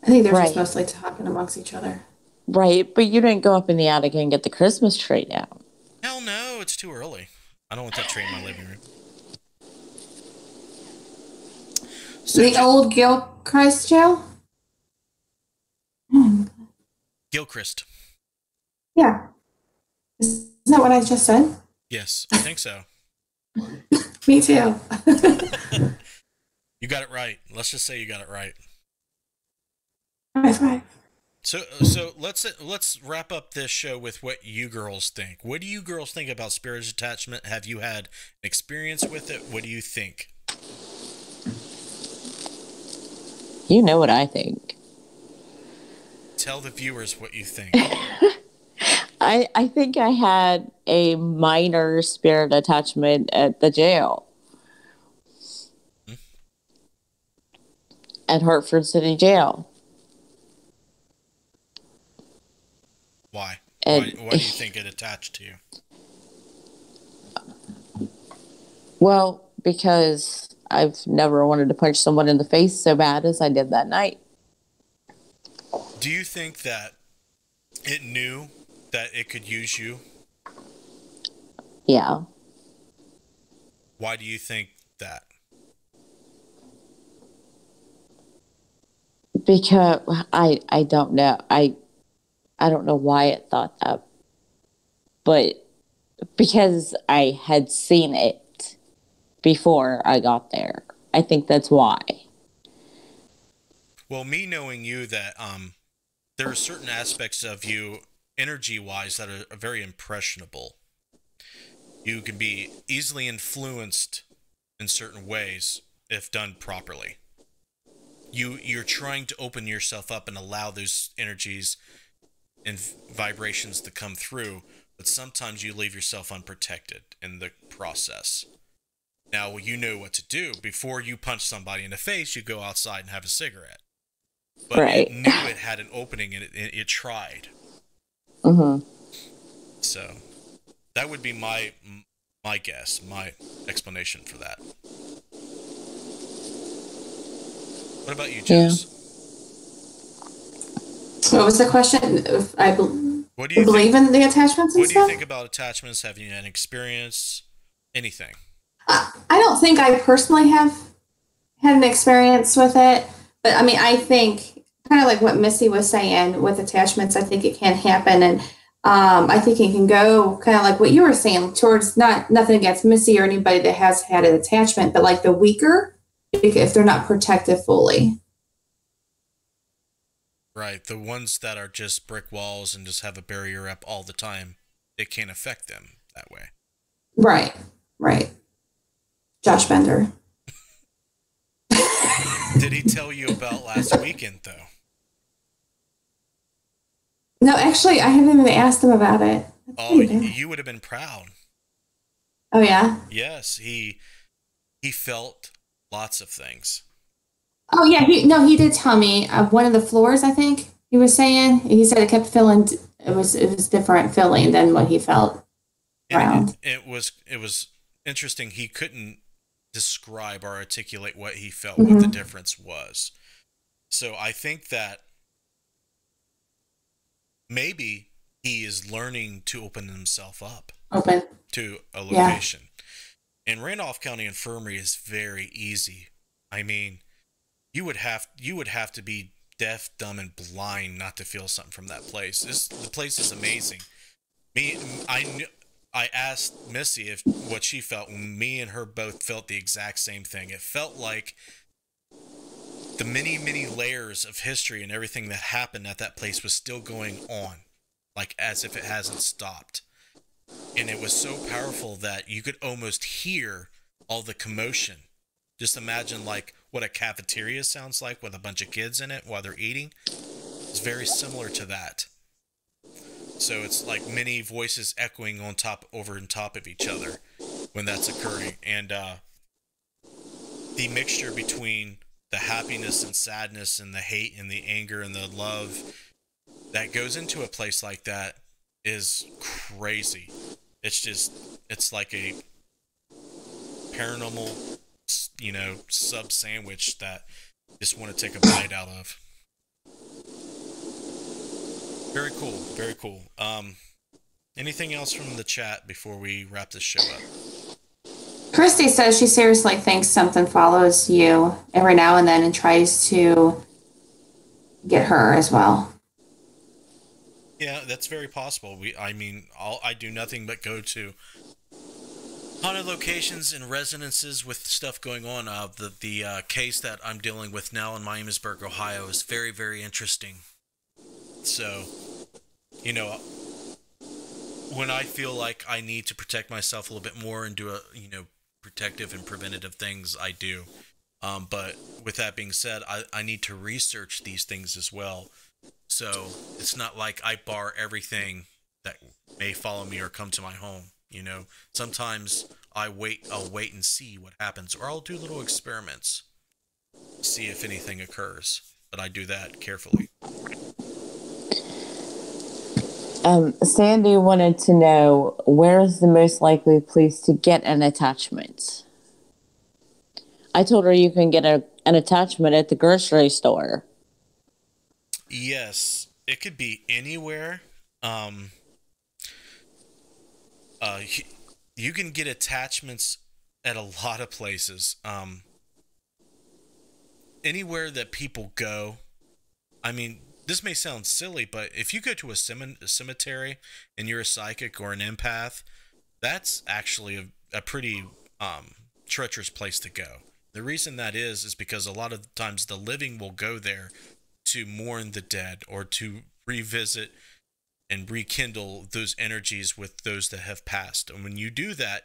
I think they're just mostly talking amongst each other. Right, but you didn't go up in the attic and get the Christmas tree down. Hell no, it's too early. I don't want that tree in my living room. So the old Gilchrist jail? Gilchrist. Yeah. Isn't that what I just said? Yes, I think so. Me too. You got it right. Let's just say you got it right. That's right. So let's wrap up this show with what you girls think. What do you girls think about spirit attachment? Have you had an experience with it? What do you think? You know what I think. Tell the viewers what you think. I think I had a minor spirit attachment at the jail. At Hartford City Jail. Why? Why do you think it attached to you? Well, because I've never wanted to punch someone in the face so bad as I did that night. Do you think that it knew that it could use you? Yeah. Why do you think that? Because I don't know. I don't know why it thought that, but because I had seen it before I got there. I think that's why. Well, me knowing you, that there are certain aspects of you, energy-wise, that are very impressionable. You can be easily influenced in certain ways if done properly. You're trying to open yourself up and allow those energies and vibrations to come through, but sometimes you leave yourself unprotected in the process. Now, you know what to do. Before you punch somebody in the face, you go outside and have a cigarette. But Right. it knew it had an opening, and it tried. Mm-hmm. So that would be my guess, my explanation for that. What about you, Jess? What was the question? If I What do you believe think, in the attachments and What do you stuff? think about attachments? Have you had an experience? Anything? I don't think I personally have had an experience with it, but I mean, I think kind of like what Missy was saying with attachments, I think it can happen, and I think it can go kind of like what you were saying towards nothing against Missy or anybody that has had an attachment, but like the weaker, if they're not protected fully. Right, the ones that are just brick walls and just have a barrier up all the time, it can't affect them that way. Right, right. Josh Bender. Did he tell you about last weekend, though? No, actually, I haven't even asked him about it. Oh, you would have been proud. Oh, yeah? Yes, he felt lots of things. Oh, yeah. He did tell me one of the floors, I think he was saying. He said it kept feeling, it was different feeling than what he felt around. It was interesting. He couldn't describe or articulate what he felt, Mm-hmm. what the difference was. So I think that maybe he is learning to open himself up to a location. Yeah. And Randolph County Infirmary is very easy. I mean, you would have to be deaf, dumb, and blind not to feel something from that place. The place is amazing. I asked Missy what she felt. Me and her both felt the exact same thing. It felt like the many, many layers of history and everything that happened at that place was still going on, like as if it hasn't stopped. And it was so powerful that you could almost hear all the commotion. Just imagine like what a cafeteria sounds like with a bunch of kids in it while they're eating. It's very similar to that. So it's like many voices echoing over on top of each other when that's occurring. And the mixture between the happiness and sadness and the hate and the anger and the love that goes into a place like that is crazy. It's like a paranormal, sub sandwich that you just want to take a bite out of. Very cool. Very cool. Anything else from the chat before we wrap this show up? Christy says she seriously thinks something follows you every now and then and tries to get her as well. Yeah, that's very possible. I do nothing but go to haunted locations and residences with stuff going on. The case that I'm dealing with now in Miamisburg, Ohio, is very, very interesting. So, when I feel like I need to protect myself a little bit more and do protective and preventative things, I do. But with that being said, I need to research these things as well. So it's not like I bar everything that may follow me or come to my home. Sometimes I'll wait and see what happens, or I'll do little experiments, see if anything occurs. But I do that carefully. Sandy wanted to know, where is the most likely place to get an attachment? I told her you can get an attachment at the grocery store. Yes, it could be anywhere. You can get attachments at a lot of places. Anywhere that people go, I mean, this may sound silly, but if you go to a cemetery and you're a psychic or an empath, that's actually a pretty treacherous place to go. The reason that is because a lot of times the living will go there to mourn the dead or to revisit and rekindle those energies with those that have passed. And when you do that,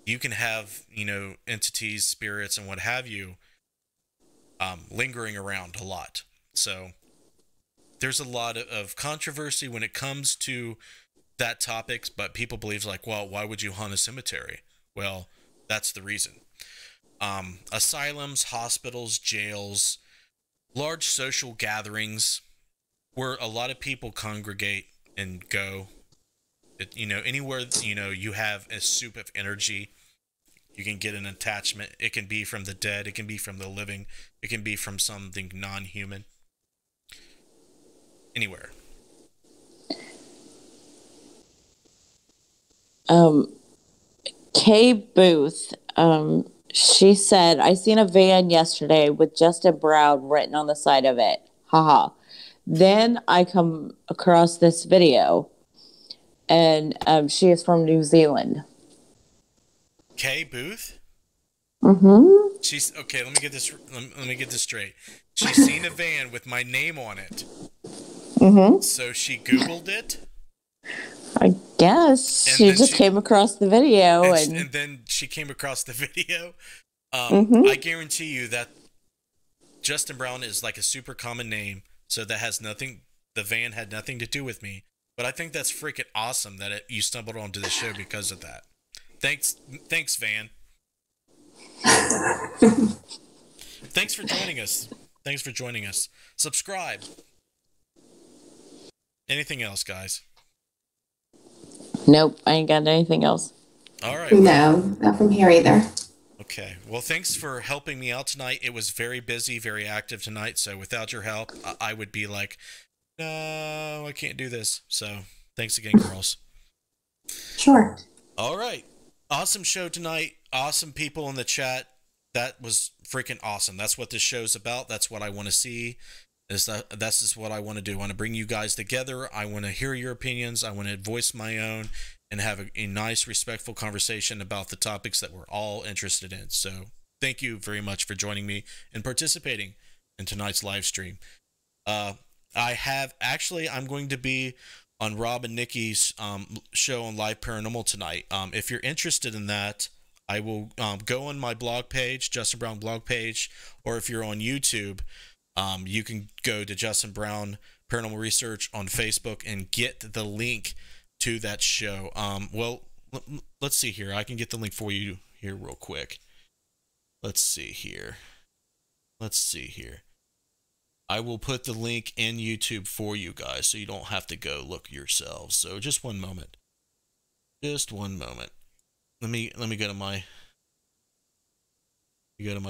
you can have, entities, spirits, and what have you lingering around a lot. So there's a lot of controversy when it comes to that topic, but people believe like, well, why would you haunt a cemetery? Well, that's the reason. Asylums, hospitals, jails, large social gatherings where a lot of people congregate and go. Anywhere, you have a soup of energy, you can get an attachment. It can be from the dead. It can be from the living. It can be from something non-human. Anywhere. Kay Booth, she said, I seen a van yesterday with Justin Brown written on the side of it. Haha. Then I come across this video, and she is from New Zealand. Kay Booth? Mm-hmm. She's okay. Let me get this straight. She's seen a van with my name on it. Mm-hmm. So she Googled it. I guess she just came across the video, and then she came across the video. I guarantee you that Justin Brown is like a super common name, so that has nothing. The van had nothing to do with me, but I think that's freaking awesome that you stumbled onto the show because of that. Thanks, Van. Thanks for joining us. Subscribe. Anything else, guys? Nope, I ain't got anything else. All right. No, not from here either. Okay. Well, thanks for helping me out tonight. It was very busy, very active tonight. So without your help, I would be like, no, I can't do this. So thanks again, girls. Sure. All right. Awesome show tonight. Awesome people in the chat. That was freaking awesome. That's what this show's about. That's what I want to see. That's just what I want to do. I want to bring you guys together. I want to hear your opinions. I want to voice my own and have a nice, respectful conversation about the topics that we're all interested in. So thank you very much for joining me and participating in tonight's live stream. I'm going to be on Rob and Nikki's show on Live Paranormal tonight. If you're interested in that, I will go on my blog page, Justin Brown blog page, or if you're on YouTube, you can go to Justin Brown Paranormal Research on Facebook and get the link to that show. Let's see here. I can get the link for you here real quick. Let's see here. I will put the link in YouTube for you guys so you don't have to go look yourselves. So just one moment. Let me go to my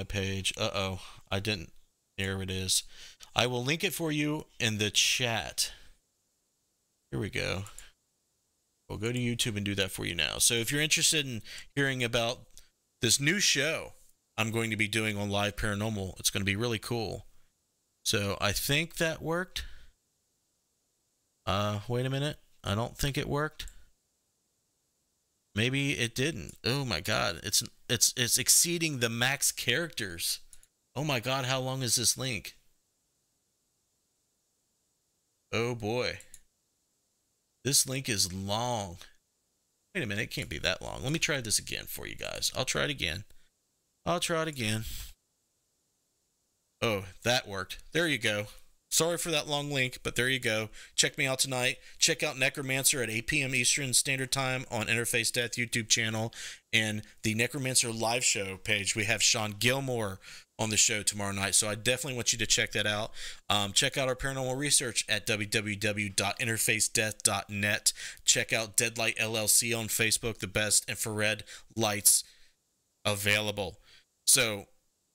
page. I didn't. There it is. I will link it for you in the chat. Here we go. We'll go to YouTube and do that for you now. So if you're interested in hearing about this new show I'm going to be doing on Live Paranormal, it's going to be really cool. So I think that worked. Wait a minute. I don't think it worked. Maybe it didn't. Oh my God. It's exceeding the max characters. Oh my God, how long is this link? Oh boy. This link is long. Wait a minute, it can't be that long. Let me try this again for you guys. I'll try it again. Oh, that worked. There you go. Sorry for that long link, but there you go. Check me out tonight. Check out Necromancer at 8 p.m. Eastern Standard Time on Interface Death YouTube channel and the Necromancer live show page. We have Sean Gilmore on the show tomorrow night, so I definitely want you to check that out. Check out our paranormal research at www.interfacedeath.net. Check out Deadlight LLC on Facebook, the best infrared lights available. So,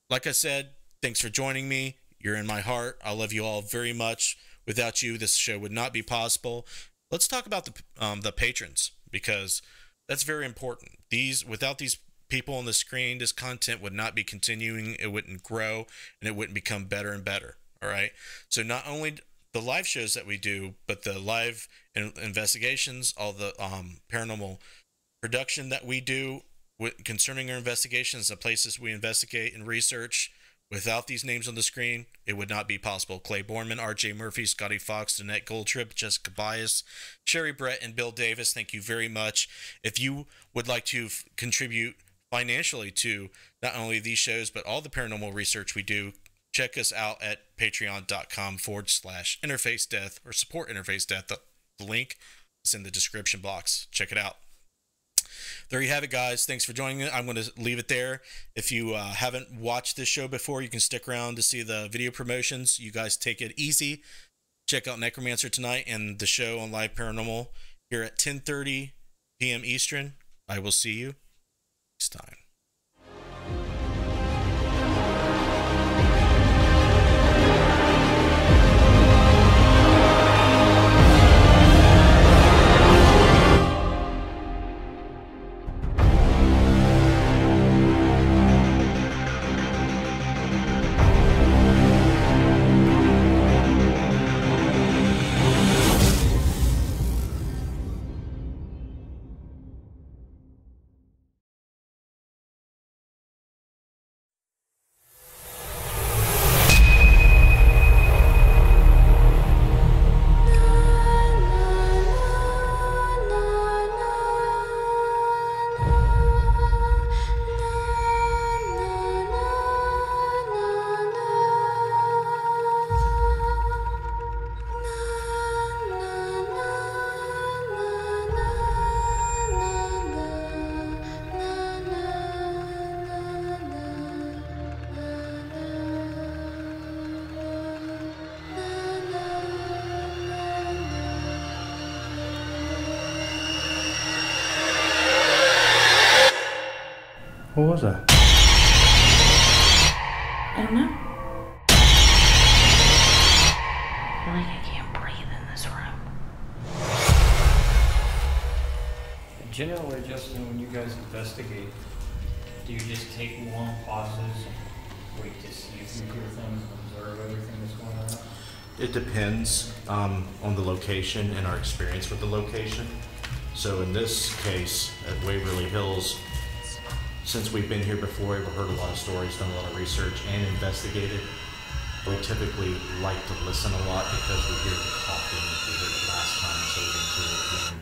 like I said, thanks for joining me. You're in my heart. I love you all very much. Without you, this show would not be possible. Let's talk about the patrons, because that's very important. Without these people on the screen, this content would not be continuing. It wouldn't grow, and it wouldn't become better and better. All right. So not only the live shows that we do, but the live investigations, all the paranormal production that we do concerning our investigations, the places we investigate and research. Without these names on the screen, it would not be possible. Clay Borman, R.J. Murphy, Scotty Fox, Danette Goldtrip, Jessica Bias, Sherry Brett, and Bill Davis, thank you very much. If you would like to contribute financially to not only these shows, but all the paranormal research we do, check us out at patreon.com/Interface Death or support Interface Death. The link is in the description box. Check it out. There you have it, guys. Thanks for joining me. I'm going to leave it there. If you haven't watched this show before, you can stick around to see the video promotions. You guys take it easy. Check out Necromancer tonight and the show on Live Paranormal here at 10:30 p.m. Eastern. I will see you next time. What was that? I don't know. I feel like I can't breathe in this room. Generally, Justin, when you guys investigate, do you just take long pauses, wait to see if you hear things, observe everything that's going on? It depends on the location and our experience with the location. So in this case, at Waverly Hills, since we've been here before, we've heard a lot of stories, done a lot of research, and investigated. We typically like to listen a lot because we hear the coughing, we heard it last time, so we didn't hear it again.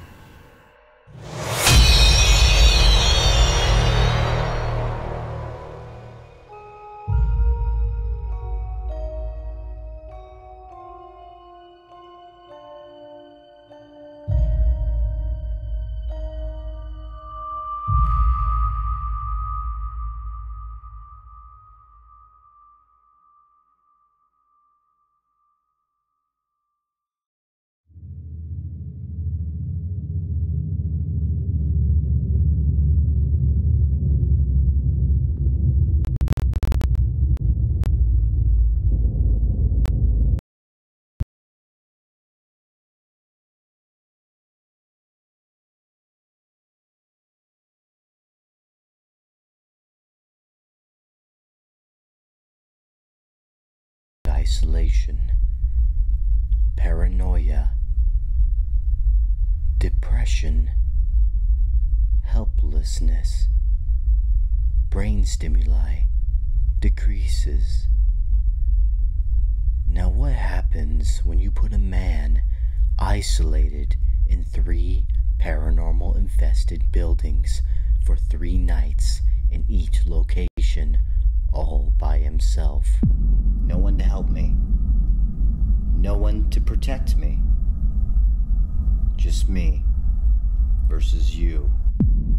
Isolation, paranoia, depression, helplessness, brain stimuli decreases. Now what happens when you put a man isolated in 3 paranormal infested buildings for 3 nights in each location, all by himself? No one to help me. No one to protect me. Just me versus you.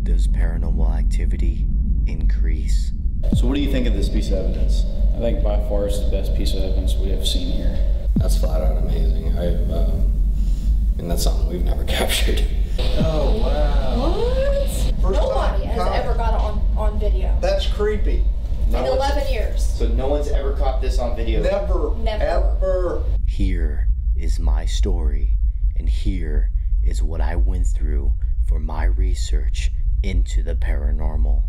Does paranormal activity increase? So what do you think of this piece of evidence? I think by far it's the best piece of evidence we have seen here. That's flat out amazing. I mean, that's something we've never captured. Oh, wow. What? Nobody has ever got it on video. That's creepy. In 11 years. So no one's ever caught this on video? Never. Ever. Here is my story, and here is what I went through for my research into the paranormal.